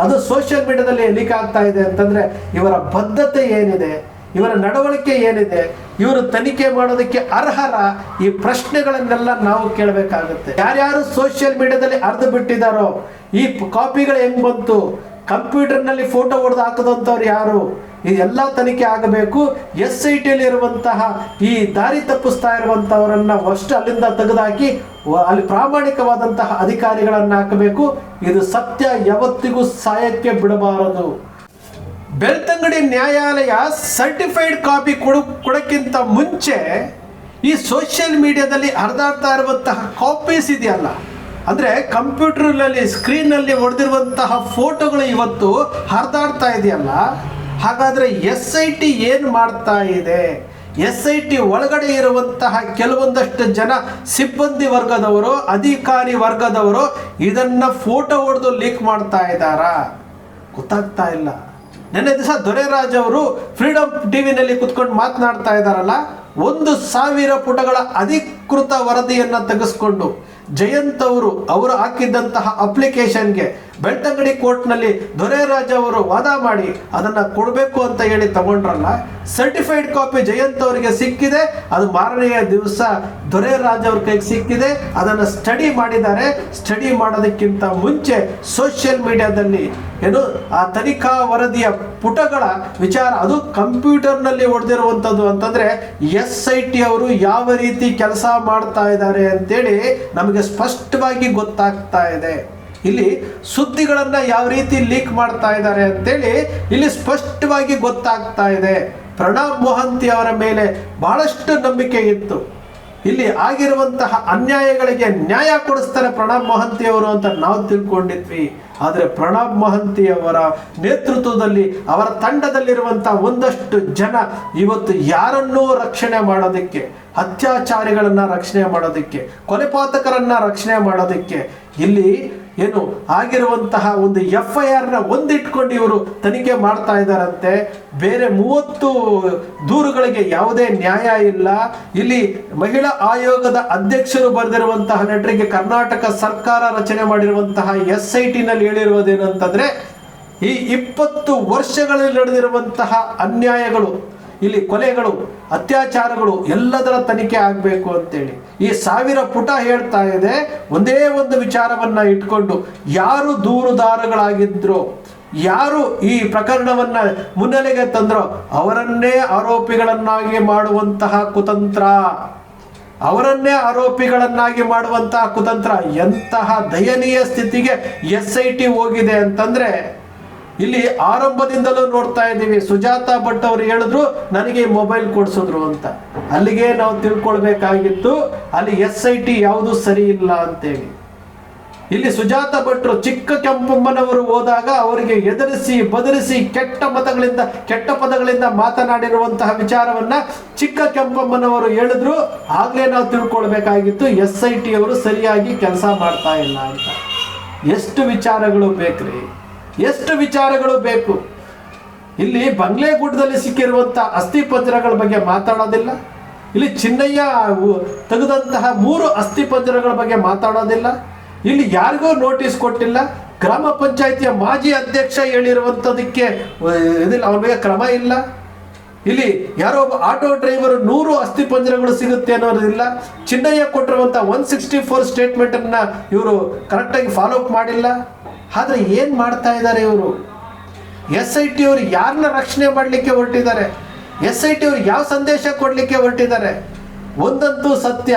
ಅದು ಸೋಷಿಯಲ್ ಮೀಡಿಯಾದಲ್ಲಿ ಲೀಕ್ ಆಗ್ತಾ ಇದೆ ಅಂತಂದ್ರೆ ಇವರ ಬದ್ಧತೆ ಏನಿದೆ, ಇವರ ನಡವಳಿಕೆ ಏನಿದೆ, ಇವರು ತನಿಖೆ ಮಾಡೋದಕ್ಕೆ ಅರ್ಹರ, ಈ ಪ್ರಶ್ನೆಗಳನ್ನೆಲ್ಲ ನಾವು ಕೇಳಬೇಕಾಗುತ್ತೆ. ಯಾರ್ಯಾರು ಸೋಷಿಯಲ್ ಮೀಡಿಯಾದಲ್ಲಿ ಅರ್ಧ ಬಿಟ್ಟಿದ್ದಾರೋ, ಈ ಕಾಪಿಗಳು ಹೆಂಗ್ ಬಂತು, ಕಂಪ್ಯೂಟರ್ನಲ್ಲಿ ಫೋಟೋ ಹೊಡೆದು ಹಾಕದಂಥವ್ರು ಯಾರು, ಇದೆಲ್ಲ ತನಿಖೆ ಆಗಬೇಕು. SITಯಲ್ಲಿ ಇರುವಂತಹ ಈ ದಾರಿ ತಪ್ಪಿಸ್ತಾ ಇರುವಂತಹವರನ್ನ ಅಷ್ಟು ಅಲ್ಲಿಂದ ತೆಗೆದುಹಾಕಿ ಅಲ್ಲಿ ಪ್ರಾಮಾಣಿಕವಾದಂತಹ ಅಧಿಕಾರಿಗಳನ್ನ ಹಾಕಬೇಕು. ಇದು ಸತ್ಯ ಯಾವತ್ತಿಗೂ ಸಾಯಕ್ಕೆ ಬಿಡಬಾರದು. ಬೆಳ್ತಂಗಡಿ ನ್ಯಾಯಾಲಯ ಸರ್ಟಿಫೈಡ್ ಕಾಪಿ ಕೊಡಕ್ಕಿಂತ ಮುಂಚೆ ಈ ಸೋಷಿಯಲ್ ಮೀಡಿಯಾದಲ್ಲಿ ಹರಿದಾಡ್ತಾ ಇರುವಂತಹ ಕಾಪೀಸ್ ಇದೆಯಲ್ಲ, ಅಂದರೆ ಕಂಪ್ಯೂಟರ್ನಲ್ಲಿ ಸ್ಕ್ರೀನ್ನಲ್ಲಿ ಹೊಡೆದಿರುವಂತಹ ಫೋಟೋಗಳು ಇವತ್ತು ಹರಿದಾಡ್ತಾ ಇದೆಯಲ್ಲ, ಹಾಗಾದರೆ SIT ಏನು ಮಾಡ್ತಾ ಇದೆ? SIT ಒಳಗಡೆ ಇರುವಂತಹ ಕೆಲವೊಂದಷ್ಟು ಜನ ಸಿಬ್ಬಂದಿ ವರ್ಗದವರು, ಅಧಿಕಾರಿ ವರ್ಗದವರು ಇದನ್ನು ಫೋಟೋ ಹೊಡೆದು ಲೀಕ್ ಮಾಡ್ತಾ ಇದ್ದಾರಾ? ಗೊತ್ತಾಗ್ತಾ ಇಲ್ಲ. ನೆನ್ನೆ ದಿವಸ ದೊರೆರಾಜ್ ಅವರು ಫ್ರೀಡಮ್ ಟಿವಿನಲ್ಲಿ ಕುತ್ಕೊಂಡು ಮಾತನಾಡ್ತಾ ಇದ್ದಾರಲ್ಲ, 1,000 ಪುಟಗಳ ಅಧಿಕೃತ ವರದಿಯನ್ನು ತೆಗೆಸ್ಕೊಂಡು ಜಯಂತ್ ಅವರು ಹಾಕಿದ್ದಂತಹ ಅಪ್ಲಿಕೇಶನ್ಗೆ ಬೆಳ್ತಂಗಡಿ ಕೋರ್ಟ್ನಲ್ಲಿ ದೊರೆರಾಜ್ ಅವರು ವಾದ ಮಾಡಿ ಅದನ್ನು ಕೊಡಬೇಕು ಅಂತ ಹೇಳಿ ತಗೊಂಡ್ರಲ್ಲ, ಸರ್ಟಿಫೈಡ್ ಕಾಪಿ ಜಯಂತ್ ಅವರಿಗೆ ಸಿಕ್ಕಿದೆ. ಅದು ಮಾರನೆಯ ದಿವಸ ದೊರೆರಾಜ್ ಅವ್ರ ಕೈಗೆ ಸಿಕ್ಕಿದೆ. ಅದನ್ನು ಸ್ಟಡಿ ಮಾಡಿದ್ದಾರೆ. ಸ್ಟಡಿ ಮಾಡೋದಕ್ಕಿಂತ ಮುಂಚೆ ಸೋಷಿಯಲ್ ಮೀಡಿಯಾದಲ್ಲಿ ಏನು ಆ ತನಿಖಾ ವರದಿಯ ಪುಟಗಳ ವಿಚಾರ, ಅದು ಕಂಪ್ಯೂಟರ್ನಲ್ಲಿ ಹೊಡೆದಿರುವಂಥದ್ದು ಅಂತಂದರೆ SIT ಅವರು ಯಾವ ರೀತಿ ಕೆಲಸ ಮಾಡ್ತಾ ಇದ್ದಾರೆ ಅಂತೇಳಿ ನಮಗೆ ಸ್ಪಷ್ಟವಾಗಿ ಗೊತ್ತಾಗ್ತಾ ಇದೆ. ಇಲ್ಲಿ ಸುದ್ದಿಗಳನ್ನು ಯಾವ ರೀತಿ ಲೀಕ್ ಮಾಡ್ತಾ ಇದ್ದಾರೆ ಅಂತೇಳಿ ಇಲ್ಲಿ ಸ್ಪಷ್ಟವಾಗಿ ಗೊತ್ತಾಗ್ತಾ ಇದೆ. ಪ್ರಣಬ್ ಮೊಹಂತಿ ಅವರ ಮೇಲೆ ಬಹಳಷ್ಟು ನಂಬಿಕೆ ಇತ್ತು. ಇಲ್ಲಿ ಆಗಿರುವಂತಹ ಅನ್ಯಾಯಗಳಿಗೆ ನ್ಯಾಯ ಕೊಡಿಸ್ತಾರೆ ಪ್ರಣಬ್ ಮೊಹಂತಿ ಅವರು ಅಂತ ನಾವು ತಿಳ್ಕೊಂಡಿದ್ವಿ. ಆದರೆ ಪ್ರಣಬ್ ಮೊಹಂತಿ ಅವರ ನೇತೃತ್ವದಲ್ಲಿ, ಅವರ ತಂಡದಲ್ಲಿರುವಂತಹ ಒಂದಷ್ಟು ಜನ ಇವತ್ತು ಯಾರನ್ನೂ ರಕ್ಷಣೆ ಮಾಡೋದಕ್ಕೆ, ಅತ್ಯಾಚಾರಿಗಳನ್ನ ರಕ್ಷಣೆ ಮಾಡೋದಕ್ಕೆ, ಕೊಲೆಪಾತಕರನ್ನ ರಕ್ಷಣೆ ಮಾಡೋದಕ್ಕೆ ಇಲ್ಲಿ ಏನು ಆಗಿರುವಂತಹ ಒಂದು FIRನ ಒಂದಿಟ್ಕೊಂಡು ಇವರು ತನಿಖೆ ಮಾಡ್ತಾ ಇದ್ದಾರಂತೆ. ಬೇರೆ 30 ದೂರುಗಳಿಗೆ ಯಾವುದೇ ನ್ಯಾಯ ಇಲ್ಲ. ಇಲ್ಲಿ ಮಹಿಳಾ ಆಯೋಗದ ಅಧ್ಯಕ್ಷರು ಬರೆದಿರುವಂತಹ ಲೆಟರ್ಗೆ ಕರ್ನಾಟಕ ಸರ್ಕಾರ ರಚನೆ ಮಾಡಿರುವಂತಹ SITನಲ್ಲಿ ಹೇಳಿರುವುದೇನಂತಂದ್ರೆ, ಈ 20 ವರ್ಷಗಳಲ್ಲಿ ನಡೆದಿರುವಂತಹ ಅನ್ಯಾಯಗಳು, ಇಲ್ಲಿ ಕೊಲೆಗಳು, ಅತ್ಯಾಚಾರಗಳು ಎಲ್ಲದರ ತನಿಖೆ ಆಗಬೇಕು ಅಂತೇಳಿ ಈ 1000 ಪುಟ ಹೇಳ್ತಾ ಇದೆ. ಒಂದೇ ಒಂದು ವಿಚಾರವನ್ನ ಇಟ್ಕೊಂಡು ಯಾರು ದೂರುದಾರಗಳಾಗಿದ್ರು, ಯಾರು ಈ ಪ್ರಕರಣವನ್ನ ಮುನ್ನೆಲೆಗೆ ತಂದ್ರೋ ಅವರನ್ನೇ ಆರೋಪಿಗಳನ್ನಾಗಿ ಮಾಡುವಂತಹ ಕುತಂತ್ರ, ಅವರನ್ನೇ ಆರೋಪಿಗಳನ್ನಾಗಿ ಮಾಡುವಂತಹ ಕುತಂತ್ರ. ಎಂತಹ ದಯನೀಯ ಸ್ಥಿತಿಗೆ SIT ಹೋಗಿದೆ ಅಂತಂದ್ರೆ, ಇಲ್ಲಿ ಆರಂಭದಿಂದಲೂ ನೋಡ್ತಾ ಇದ್ದೀವಿ. ಸುಜಾತಾ ಭಟ್ ಅವರು ಹೇಳಿದ್ರು ನನಗೆ ಮೊಬೈಲ್ ಕೊಡಿಸಿದ್ರು ಅಂತ. ಅಲ್ಲಿಗೆ ನಾವು ತಿಳ್ಕೊಳ್ಬೇಕಾಗಿತ್ತು ಅಲ್ಲಿ SIT ಯಾವುದು ಸರಿ ಇಲ್ಲ ಅಂತೇಳಿ. ಇಲ್ಲಿ ಸುಜಾತಾ ಭಟ್ರು ಚಿಕ್ಕ ಕೆಂಪಮ್ಮನವರು ಹೋದಾಗ ಅವರಿಗೆ ಎದುರಿಸಿ ಬದರಿಸಿ ಕೆಟ್ಟ ಪದಗಳಿಂದ ಮಾತನಾಡಿರುವಂತಹ ವಿಚಾರವನ್ನ ಚಿಕ್ಕ ಕೆಂಪಮ್ಮನವರು ಹೇಳಿದ್ರು. ಆಗ್ಲೇ ನಾವು ತಿಳ್ಕೊಳ್ಬೇಕಾಗಿತ್ತು SIT ಅವರು ಸರಿಯಾಗಿ ಕೆಲಸ ಮಾಡ್ತಾ ಇಲ್ಲ ಅಂತ. ಎಷ್ಟು ವಿಚಾರಗಳು ಬೇಕ್ರಿ, ಎಷ್ಟು ವಿಚಾರಗಳು ಬೇಕು. ಇಲ್ಲಿ ಬಂಗ್ಲೆಗುಡ್ಡದಲ್ಲಿ ಸಿಕ್ಕಿರುವಂಥ ಅಸ್ಥಿಪಂಜರಗಳ ಬಗ್ಗೆ ಮಾತಾಡೋದಿಲ್ಲ. ಇಲ್ಲಿ ಚಿನ್ನಯ್ಯ ತೆಗೆದಂತಹ 3 ಅಸ್ಥಿಪಂಜರಗಳ ಬಗ್ಗೆ ಮಾತಾಡೋದಿಲ್ಲ. ಇಲ್ಲಿ ಯಾರಿಗೂ ನೋಟಿಸ್ ಕೊಟ್ಟಿಲ್ಲ. ಗ್ರಾಮ ಪಂಚಾಯಿತಿಯ ಮಾಜಿ ಅಧ್ಯಕ್ಷ ಹೇಳಿರುವಂಥದಕ್ಕೆ ಇದಿಲ್ಲ, ಅವನ ಬಗ್ಗೆ ಕ್ರಮ ಇಲ್ಲ. ಇಲ್ಲಿ ಯಾರೋ ಒಬ್ಬ ಆಟೋ ಡ್ರೈವರ್ 100 ಅಸ್ಥಿಪಂಜರಗಳು ಸಿಗುತ್ತೆ ಅನ್ನೋದಿಲ್ಲ. ಚಿನ್ನಯ್ಯ ಕೊಟ್ಟಿರುವಂಥ 164 ಸ್ಟೇಟ್ಮೆಂಟನ್ನ ಇವರು ಕರೆಕ್ಟಾಗಿ ಫಾಲೋ ಅಪ್ ಮಾಡಿಲ್ಲ. ಆದ್ರೆ ಏನ್ ಮಾಡ್ತಾ ಇದ್ದಾರೆ ಇವರು? SIT ಅವರು ಯಾರನ್ನ ರಕ್ಷಣೆ ಮಾಡಲಿಕ್ಕೆ ಹೊರಟಿದ್ದಾರೆ? SIT ಅವರು ಯಾವ ಸಂದೇಶ ಕೊಡ್ಲಿಕ್ಕೆ ಹೊರಟಿದ್ದಾರೆ? ಒಂದಂತೂ ಸತ್ಯ,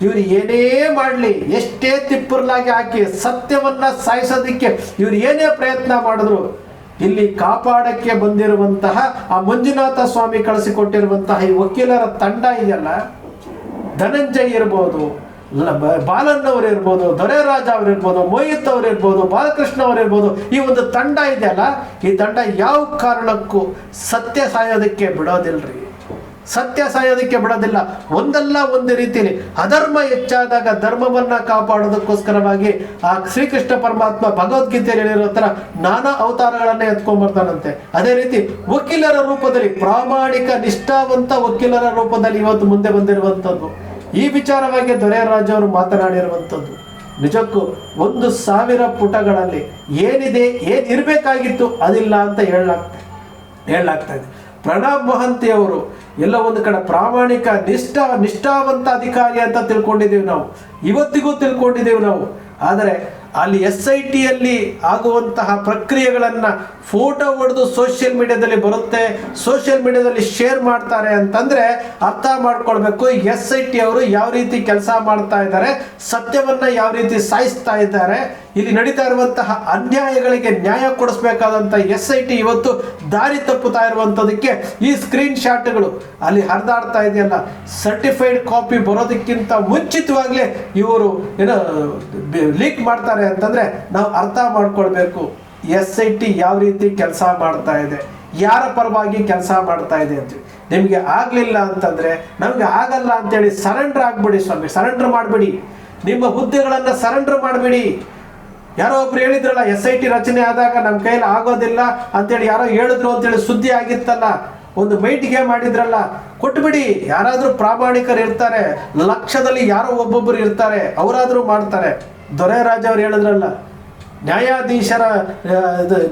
ಇವರು ಏನೇ ಮಾಡಲಿ, ಎಷ್ಟೇ ತಿಪ್ಪುರ್ಲಾಗಿ ಹಾಕಿ ಸತ್ಯವನ್ನ ಸಾಯಿಸೋದಿಕ್ಕೆ ಇವರು ಏನೇ ಪ್ರಯತ್ನ ಮಾಡಿದ್ರು, ಇಲ್ಲಿ ಕಾಪಾಡಕ್ಕೆ ಬಂದಿರುವಂತಹ ಆ ಮಂಜುನಾಥ ಸ್ವಾಮಿ ಕಳಿಸಿಕೊಟ್ಟಿರುವಂತಹ ಈ ವಕೀಲರ ತಂಡ ಇದೆಯಲ್ಲ, ಧನಂಜಯ್ ಇರ್ಬೋದು, ಬಾಲನ್ ಅವರು ಇರ್ಬೋದು, ದೊರೆರಾಜ್ ಅವರು ಇರ್ಬೋದು, ಮೋಹಿತ್ ಅವರು ಇರ್ಬೋದು, ಬಾಲಕೃಷ್ಣ ಅವರು ಇರ್ಬೋದು, ಈ ಒಂದು ತಂಡ ಇದೆಯಲ್ಲ, ಈ ತಂಡ ಯಾವ ಕಾರಣಕ್ಕೂ ಸತ್ಯ ಸಾಯೋದಕ್ಕೆ ಬಿಡೋದಿಲ್ರಿ. ಸತ್ಯ ಸಾಯೋದಕ್ಕೆ ಬಿಡೋದಿಲ್ಲ. ಒಂದಲ್ಲ ಒಂದು ರೀತಿಯಲ್ಲಿ ಅಧರ್ಮ ಹೆಚ್ಚಾದಾಗ ಧರ್ಮವನ್ನ ಕಾಪಾಡೋದಕ್ಕೋಸ್ಕರವಾಗಿ ಆ ಶ್ರೀಕೃಷ್ಣ ಪರಮಾತ್ಮ ಭಗವದ್ಗೀತೆಯಲ್ಲಿ ಹೇಳಿರೋ ತರ ನಾನಾ ಅವತಾರಗಳನ್ನೇ ಎತ್ಕೊಂಡ್ಬರ್ತಾನಂತೆ. ಅದೇ ರೀತಿ ವಕೀಲರ ರೂಪದಲ್ಲಿ, ಪ್ರಾಮಾಣಿಕ ನಿಷ್ಠಾವಂತ ವಕೀಲರ ರೂಪದಲ್ಲಿ ಇವತ್ತು ಮುಂದೆ ಬಂದಿರುವಂಥದ್ದು. ಈ ವಿಚಾರವಾಗಿ ದೊರೆರಾಜ್ ಅವರು ಮಾತನಾಡಿರುವಂಥದ್ದು. ನಿಜಕ್ಕೂ 1,000 ಪುಟಗಳಲ್ಲಿ ಏನಿದೆ, ಏನಿರಬೇಕಾಗಿತ್ತು ಅದಿಲ್ಲ ಅಂತ ಹೇಳಲಾಗ್ತಾ ಇದೆ. ಪ್ರಣಬ್ ಮೊಹಂತಿ ಅವರು ಎಲ್ಲ ಒಂದು ಕಡೆ ಪ್ರಾಮಾಣಿಕ ನಿಷ್ಠಾವಂತ ಅಧಿಕಾರಿ ಅಂತ ತಿಳ್ಕೊಂಡಿದ್ದೀವಿ ನಾವು, ಇವತ್ತಿಗೂ ತಿಳ್ಕೊಂಡಿದ್ದೀವಿ ನಾವು. ಆದರೆ ಅಲ್ಲಿ SITಯಲ್ಲಿ ಆಗುವಂತಹ ಪ್ರಕ್ರಿಯೆಗಳನ್ನು ಫೋಟೋ ಹೊಡೆದು ಸೋಷಿಯಲ್ ಮೀಡಿಯಾದಲ್ಲಿ ಬರುತ್ತೆ, ಸೋಷಿಯಲ್ ಮೀಡಿಯಾದಲ್ಲಿ ಶೇರ್ ಮಾಡ್ತಾರೆ ಅಂತಂದರೆ ಅರ್ಥ ಮಾಡ್ಕೊಳ್ಬೇಕು SIT ಅವರು ಯಾವ ರೀತಿ ಕೆಲಸ ಮಾಡ್ತಾ ಇದ್ದಾರೆ, ಸತ್ಯವನ್ನು ಯಾವ ರೀತಿ ಸಾಯಿಸ್ತಾ ಇದ್ದಾರೆ. ಇಲ್ಲಿ ನಡೀತಾ ಇರುವಂತಹ ಅನ್ಯಾಯಗಳಿಗೆ ನ್ಯಾಯ ಕೊಡಿಸ್ಬೇಕಾದಂಥ SIT ಇವತ್ತು ದಾರಿ ತಪ್ಪುತ್ತಾ ಇರುವಂಥದಕ್ಕೆ ಈ ಸ್ಕ್ರೀನ್ ಶಾಟ್ಗಳು ಅಲ್ಲಿ ಹರಿದಾಡ್ತಾ ಇದೆಯಲ್ಲ, ಸರ್ಟಿಫೈಡ್ ಕಾಪಿ ಬರೋದಕ್ಕಿಂತ ಮುಂಚಿತವಾಗಲೇ ಇವರು ಏನೋ ಲೀಕ್ ಮಾಡ್ತಾರೆ ಅಂತಂದರೆ ನಾವು ಅರ್ಥ ಮಾಡ್ಕೊಳ್ಬೇಕು SIT ಯಾವ ರೀತಿ ಕೆಲಸ ಮಾಡ್ತಾ ಇದೆ, ಯಾರ ಪರವಾಗಿ ಕೆಲಸ ಮಾಡ್ತಾ ಇದೆ ಅಂತ. ನಿಮಗೆ ಆಗಲಿಲ್ಲ ಅಂತಂದರೆ ನಮಗೆ ಆಗಲ್ಲ ಅಂತೇಳಿ ಸರೆಂಡರ್ ಆಗ್ಬಿಡಿ ಸ್ವಾಮಿ, ಸರೆಂಡರ್ ಮಾಡಿಬಿಡಿ, ನಿಮ್ಮ ಹುದ್ದೆಗಳನ್ನು ಸರೆಂಡರ್ ಮಾಡಿಬಿಡಿ. ಯಾರೋ ಒಬ್ರು ಹೇಳಿದ್ರಲ್ಲ SIT ರಚನೆ ಆದಾಗ ನಮ್ಮ ಕೈಯಲ್ಲಿ ಆಗೋದಿಲ್ಲ ಅಂತೇಳಿ ಯಾರೋ ಹೇಳಿದ್ರು ಅಂತೇಳಿ ಸುದ್ದಿ ಆಗಿತ್ತಲ್ಲ, ಒಂದು ಮೈಟಿಗೆ ಮಾಡಿದ್ರಲ್ಲ, ಕೊಟ್ಬಿಡಿ. ಯಾರಾದರೂ ಪ್ರಾಮಾಣಿಕರು ಇರ್ತಾರೆ, ಲಕ್ಷದಲ್ಲಿ ಯಾರೋ ಒಬ್ಬೊಬ್ಬರು ಇರ್ತಾರೆ, ಅವರಾದರೂ ಮಾಡ್ತಾರೆ. ದೊರೆರಾಜ್ ಅವರು ಹೇಳಿದ್ರಲ್ಲ, ನ್ಯಾಯಾಧೀಶರ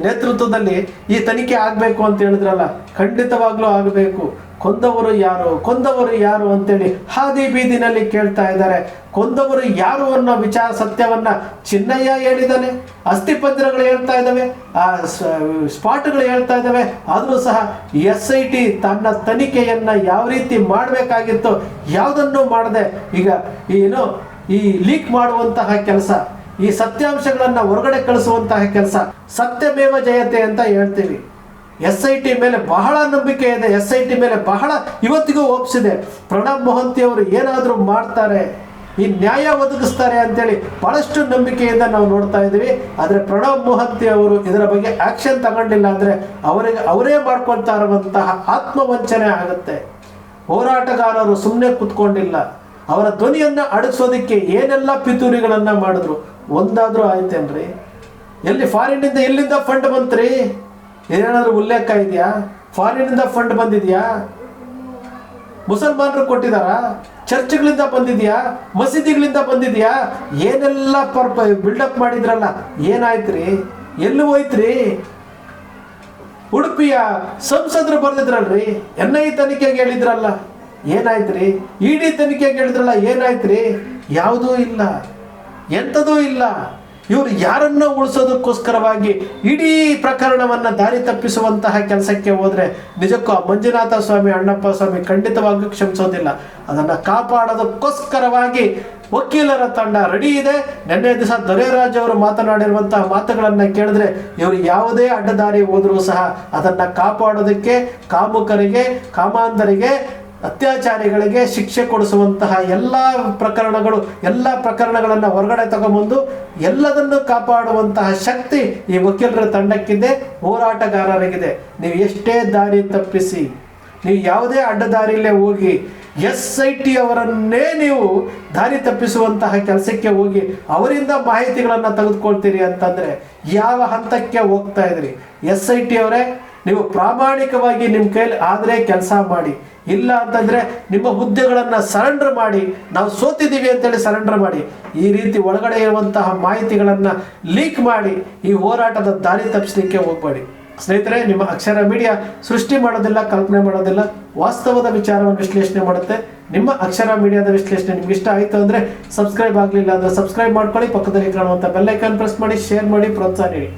ನೇತೃತ್ವದಲ್ಲಿ ಈ ತನಿಖೆ ಆಗಬೇಕು ಅಂತ ಹೇಳಿದ್ರಲ್ಲ, ಖಂಡಿತವಾಗ್ಲೂ ಆಗಬೇಕು. ಕೊಂದವರು ಯಾರು ಅಂತೇಳಿ ಹಾದಿ ಬೀದಿನಲ್ಲಿ ಕೇಳ್ತಾ ಇದ್ದಾರೆ. ಕೊಂದವರು ಯಾರು ಅನ್ನೋ ವಿಚಾರ ಸತ್ಯವನ್ನ ಚಿನ್ನಯ್ಯ ಹೇಳಿದ್ದಾನೆ, ಅಸ್ಥಿಪಂಜರಗಳು ಹೇಳ್ತಾ ಇದ್ದಾವೆ, ಆ ಸ್ಪಾಟ್ಗಳು ಹೇಳ್ತಾ ಇದ್ದಾವೆ. ಆದರೂ ಸಹ SIT ತನ್ನ ತನಿಖೆಯನ್ನ ಯಾವ ರೀತಿ ಮಾಡಬೇಕಾಗಿತ್ತು ಯಾವುದನ್ನು ಮಾಡದೆ ಈಗ ಈ ಲೀಕ್ ಮಾಡುವಂತಹ ಕೆಲಸ, ಈ ಸತ್ಯಾಂಶಗಳನ್ನು ಹೊರಗಡೆ ಕಳಿಸುವಂತಹ ಕೆಲಸ, ಸತ್ಯಮೇವ ಜಯತೆ ಅಂತ ಹೇಳ್ತೀವಿ. SIT ಮೇಲೆ ಬಹಳ ನಂಬಿಕೆ ಇದೆ, SIT ಮೇಲೆ ಬಹಳ ಇವತ್ತಿಗೂ ಒಪ್ಪಿಸಿದೆ. ಪ್ರಣಬ್ ಮೊಹಂತಿ ಅವರು ಏನಾದರೂ ಮಾಡ್ತಾರೆ, ಈ ನ್ಯಾಯ ಒದಗಿಸ್ತಾರೆ ಅಂತೇಳಿ ಬಹಳಷ್ಟು ನಂಬಿಕೆಯಿಂದ ನಾವು ನೋಡ್ತಾ ಇದ್ದೀವಿ. ಆದರೆ ಪ್ರಣಬ್ ಮೊಹಂತಿ ಅವರು ಇದರ ಬಗ್ಗೆ ಆಕ್ಷನ್ ತಗೊಂಡಿಲ್ಲ ಅಂದರೆ ಅವರೇ ಮಾಡ್ಕೊಳ್ತಾ ಇರುವಂತಹ ಆತ್ಮವಂಚನೆ ಆಗುತ್ತೆ. ಹೋರಾಟಗಾರರು ಸುಮ್ಮನೆ ಕೂತ್ಕೊಂಡಿಲ್ಲ, ಅವರ ಧ್ವನಿಯನ್ನು ಅಡಗಿಸೋದಕ್ಕೆ ಏನೆಲ್ಲ ಪಿತೂರಿಗಳನ್ನ ಮಾಡಿದ್ರು, ಒಂದಾದ್ರೂ ಆಯ್ತೇನ್ರಿ? ಎಲ್ಲಿಂದ ಫಂಡ್ ಬಂತ್ರಿ? ಏನಾದ್ರೂ ಉಲ್ಲೇಖ ಇದೆಯಾ? ಫಾರಿನಿಂದ ಫಂಡ್ ಬಂದಿದ್ಯಾ? ಮುಸಲ್ಮಾನರು ಕೊಟ್ಟಿದಾರಾ? ಚರ್ಚ್ಗಳಿಂದ ಬಂದಿದ್ಯಾ? ಮಸೀದಿಗಳಿಂದ ಬಂದಿದ್ಯಾ? ಏನೆಲ್ಲ ಬಿಲ್ಡಪ್ ಮಾಡಿದ್ರಲ್ಲ, ಏನಾಯ್ತ್ರಿ? ಎಲ್ಲಿ ಹೋಯ್ತ್ರಿ? ಉಡುಪಿಯ ಸಂಸದರು ಬರ್ದಿದ್ರಲ್ರಿ, NIA ತನಿಖೆಗೆ ಹೇಳಿದ್ರಲ್ಲ, ಏನಾಯ್ತ್ರಿ? ED ತನಿಖೆಗೆ ಹೇಳಿದ್ರಲ್ಲ, ಏನಾಯ್ತ್ರಿ? ಯಾವುದೂ ಇಲ್ಲ, ಎಂಥದೂ ಇಲ್ಲ. ಇವರು ಯಾರನ್ನ ಉಳಿಸೋದಕ್ಕೋಸ್ಕರವಾಗಿ ಇಡೀ ಪ್ರಕರಣವನ್ನು ದಾರಿ ತಪ್ಪಿಸುವಂತಹ ಕೆಲಸಕ್ಕೆ ಹೋದರೆ ನಿಜಕ್ಕೂ ಆ ಮಂಜುನಾಥ ಸ್ವಾಮಿ, ಅಣ್ಣಪ್ಪ ಸ್ವಾಮಿ ಖಂಡಿತವಾಗಿಯೂ ಕ್ಷಮಿಸೋದಿಲ್ಲ. ಅದನ್ನು ಕಾಪಾಡೋದಕ್ಕೋಸ್ಕರವಾಗಿ ವಕೀಲರ ತಂಡ ರೆಡಿ ಇದೆ. ನಿನ್ನೆ ದಿವಸ ದೊರೆರಾಜ್ ಅವರು ಮಾತನಾಡಿರುವಂತಹ ಮಾತುಗಳನ್ನು ಕೇಳಿದ್ರೆ ಇವರು ಯಾವುದೇ ಅಡ್ಡದಾರಿ ಹೋದರೂ ಸಹ ಅದನ್ನು ಕಾಪಾಡೋದಕ್ಕೆ ಕಾಮುಕರಿಗೆ, ಕಾಮಾಂಧರಿಗೆ, ಅತ್ಯಾಚಾರಿಗಳಿಗೆ ಶಿಕ್ಷೆ ಕೊಡಿಸುವಂತಹ ಎಲ್ಲ ಪ್ರಕರಣಗಳನ್ನು ಹೊರಗಡೆ ತಗೊಂಬಂದು ಎಲ್ಲದನ್ನು ಕಾಪಾಡುವಂತಹ ಶಕ್ತಿ ಈ ವಕೀಲರ ತಂಡಕ್ಕಿದೆ, ಹೋರಾಟಗಾರರಿಗಿದೆ. ನೀವು ಎಷ್ಟೇ ದಾರಿ ತಪ್ಪಿಸಿ, ನೀವು ಯಾವುದೇ ಅಡ್ಡದಾರಿಯಲ್ಲೇ ಹೋಗಿ SIT ಅವರನ್ನೇ ನೀವು ದಾರಿ ತಪ್ಪಿಸುವಂತಹ ಕೆಲಸಕ್ಕೆ ಹೋಗಿ ಅವರಿಂದ ಮಾಹಿತಿಗಳನ್ನು ತೆಗೆದುಕೊಳ್ತೀರಿ ಅಂತಂದರೆ ಯಾವ ಹಂತಕ್ಕೆ ಹೋಗ್ತಾ ಇದ್ರಿ? SIT ಅವರೇ, ನೀವು ಪ್ರಾಮಾಣಿಕವಾಗಿ ನಿಮ್ಮ ಕೈಲಿ ಆದರೆ ಕೆಲಸ ಮಾಡಿ, ಇಲ್ಲ ಅಂತಂದರೆ ನಿಮ್ಮ ಹುದ್ದೆಗಳನ್ನು ಸರೆಂಡರ್ ಮಾಡಿ, ನಾವು ಸೋತಿದ್ದೀವಿ ಅಂತೇಳಿ ಸರೆಂಡರ್ ಮಾಡಿ. ಈ ರೀತಿ ಒಳಗಡೆ ಇರುವಂತಹ ಮಾಹಿತಿಗಳನ್ನು ಲೀಕ್ ಮಾಡಿ ಈ ಹೋರಾಟದ ದಾರಿ ತಪ್ಪಿಸಲಿಕ್ಕೆ ಹೋಗಬೇಡಿ. ಸ್ನೇಹಿತರೆ, ನಿಮ್ಮ ಅಕ್ಷರ ಮೀಡಿಯಾ ಸೃಷ್ಟಿ ಮಾಡೋದಿಲ್ಲ, ಕಲ್ಪನೆ ಮಾಡೋದಿಲ್ಲ, ವಾಸ್ತವದ ವಿಚಾರವನ್ನು ವಿಶ್ಲೇಷಣೆ ಮಾಡುತ್ತೆ. ನಿಮ್ಮ ಅಕ್ಷರ ಮೀಡಿಯಾದ ವಿಶ್ಲೇಷಣೆ ನಿಮ್ಗೆ ಇಷ್ಟ ಆಯಿತು ಅಂದರೆ ಸಬ್ಸ್ಕ್ರೈಬ್ ಆಗಲಿಲ್ಲ ಅಂದರೆ ಸಬ್ಸ್ಕ್ರೈಬ್ ಮಾಡ್ಕೊಳ್ಳಿ, ಪಕ್ಕದಲ್ಲಿ ಕಾಣುವಂಥ ಬೆಲ್ ಐಕಾನ್ ಪ್ರೆಸ್ ಮಾಡಿ, ಶೇರ್ ಮಾಡಿ, ಪ್ರೋತ್ಸಾಹ ನೀಡಿ.